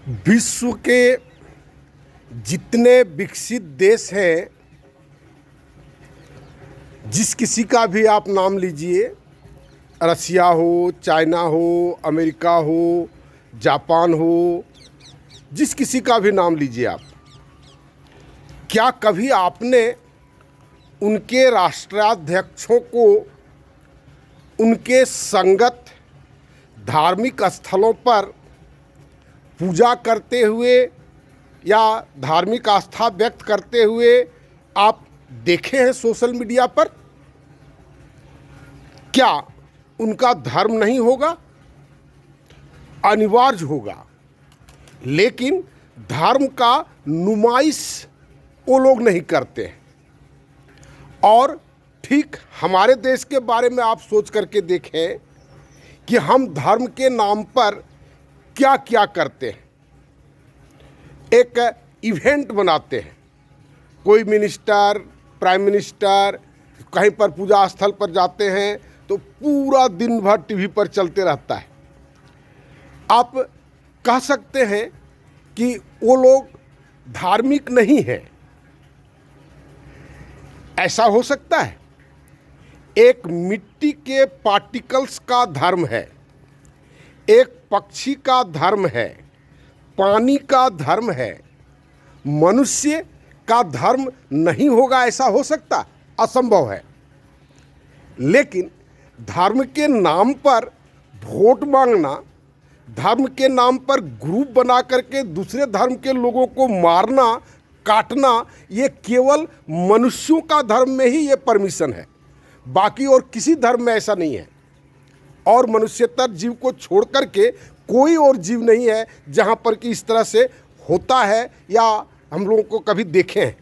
विश्व के जितने विकसित देश हैं, जिस किसी का भी आप नाम लीजिए, रसिया हो, चाइना हो, अमेरिका हो, जापान हो, जिस किसी का भी नाम लीजिए आप, क्या कभी आपने उनके राष्ट्राध्यक्षों को उनके संगत धार्मिक स्थलों पर पूजा करते हुए या धार्मिक आस्था व्यक्त करते हुए आप देखे हैं सोशल मीडिया पर? क्या उनका धर्म नहीं होगा? अनिवार्य होगा, लेकिन धर्म का नुमाइश वो लोग नहीं करते हैं। और ठीक हमारे देश के बारे में आप सोच करके देखें कि हम धर्म के नाम पर क्या क्या करते हैं। एक इवेंट बनाते हैं, कोई मिनिस्टर, प्राइम मिनिस्टर कहीं पर पूजा स्थल पर जाते हैं तो पूरा दिन भर टीवी पर चलते रहता है। आप कह सकते हैं कि वो लोग धार्मिक नहीं हैं, ऐसा हो सकता है? एक मिट्टी के पार्टिकल्स का धर्म है, एक पक्षी का धर्म है, पानी का धर्म है, मनुष्य का धर्म नहीं होगा, ऐसा हो सकता? असंभव है। लेकिन धर्म के नाम पर वोट मांगना, धर्म के नाम पर ग्रुप बना करके दूसरे धर्म के लोगों को मारना, काटना, ये केवल मनुष्यों का धर्म में ही ये परमिशन है, बाकी और किसी धर्म में ऐसा नहीं है। और मनुष्यतर जीव को छोड़ करके कोई और जीव नहीं है जहाँ पर कि इस तरह से होता है या हम लोगों को कभी देखे हैं।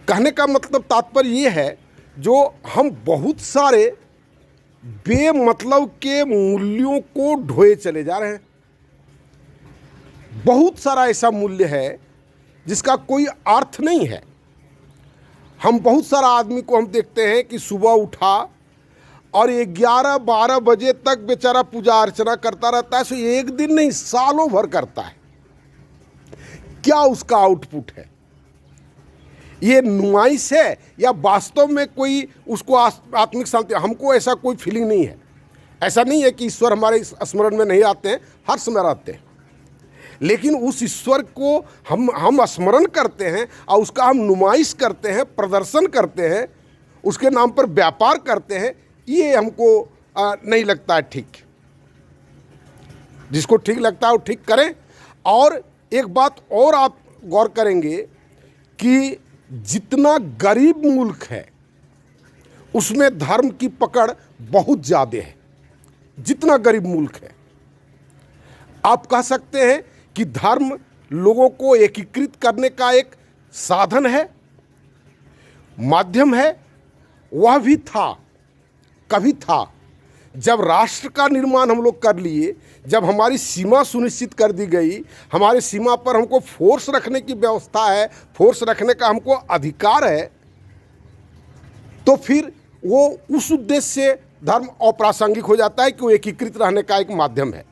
कहने का मतलब तात्पर्य ये है, जो हम बहुत सारे बेमतलब के मूल्यों को ढोए चले जा रहे हैं। बहुत सारा ऐसा मूल्य है जिसका कोई अर्थ नहीं है। हम बहुत सारा आदमी को हम देखते हैं कि सुबह उठा और 11-12 बजे तक बेचारा पूजा अर्चना करता रहता है। सो एक दिन नहीं, सालों भर करता है। क्या उसका आउटपुट है? ये नुमाइश है या वास्तव में कोई उसको आत्मिक शांति? हमको ऐसा कोई फीलिंग नहीं है। ऐसा नहीं है कि ईश्वर हमारे स्मरण में नहीं आते हैं, हर समय आते हैं, लेकिन उस ईश्वर को हम स्मरण करते हैं और उसका हम नुमाइश करते हैं, प्रदर्शन करते हैं, उसके नाम पर व्यापार करते हैं। ये हमको नहीं लगता है ठीक। जिसको ठीक लगता है वो ठीक करें। और एक बात और आप गौर करेंगे कि जितना गरीब मुल्क है उसमें धर्म की पकड़ बहुत ज़्यादा है। जितना गरीब मुल्क है, आप कह सकते हैं कि धर्म लोगों को एकीकृत करने का एक साधन है, माध्यम है। वह भी था, कभी था, जब राष्ट्र का निर्माण हम लोग कर लिए, जब हमारी सीमा सुनिश्चित कर दी गई, हमारी सीमा पर हमको फोर्स रखने की व्यवस्था है, फोर्स रखने का हमको अधिकार है, तो फिर वो उस उद्देश्य से धर्म अप्रासंगिक हो जाता है कि वो एकीकृत रहने का एक माध्यम है।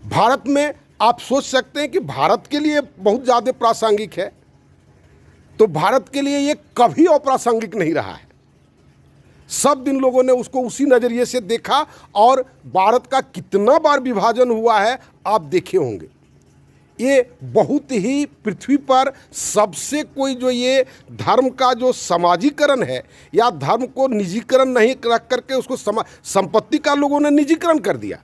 भारत में आप सोच सकते हैं कि भारत के लिए बहुत ज़्यादा प्रासंगिक है, तो भारत के लिए ये कभी अप्रासंगिक नहीं रहा है। सब दिन लोगों ने उसको उसी नज़रिए से देखा और भारत का कितना बार विभाजन हुआ है आप देखे होंगे। ये बहुत ही पृथ्वी पर सबसे कोई जो ये धर्म का जो समाजीकरण है या धर्म को निजीकरण नहीं रख करके उसको संपत्ति का लोगों ने निजीकरण कर दिया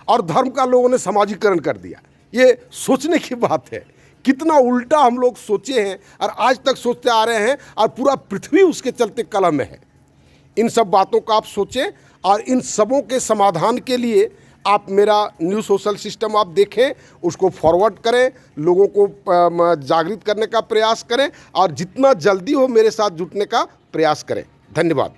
और धर्म का लोगों ने समाजीकरण कर दिया। ये सोचने की बात है, कितना उल्टा हम लोग सोचे हैं और आज तक सोचते आ रहे हैं और पूरा पृथ्वी उसके चलते कलम में है। इन सब बातों का आप सोचें और इन सबों के समाधान के लिए आप मेरा न्यू सोशल सिस्टम आप देखें, उसको फॉरवर्ड करें, लोगों को जागृत करने का प्रयास करें और जितना जल्दी हो मेरे साथ जुटने का प्रयास करें। धन्यवाद।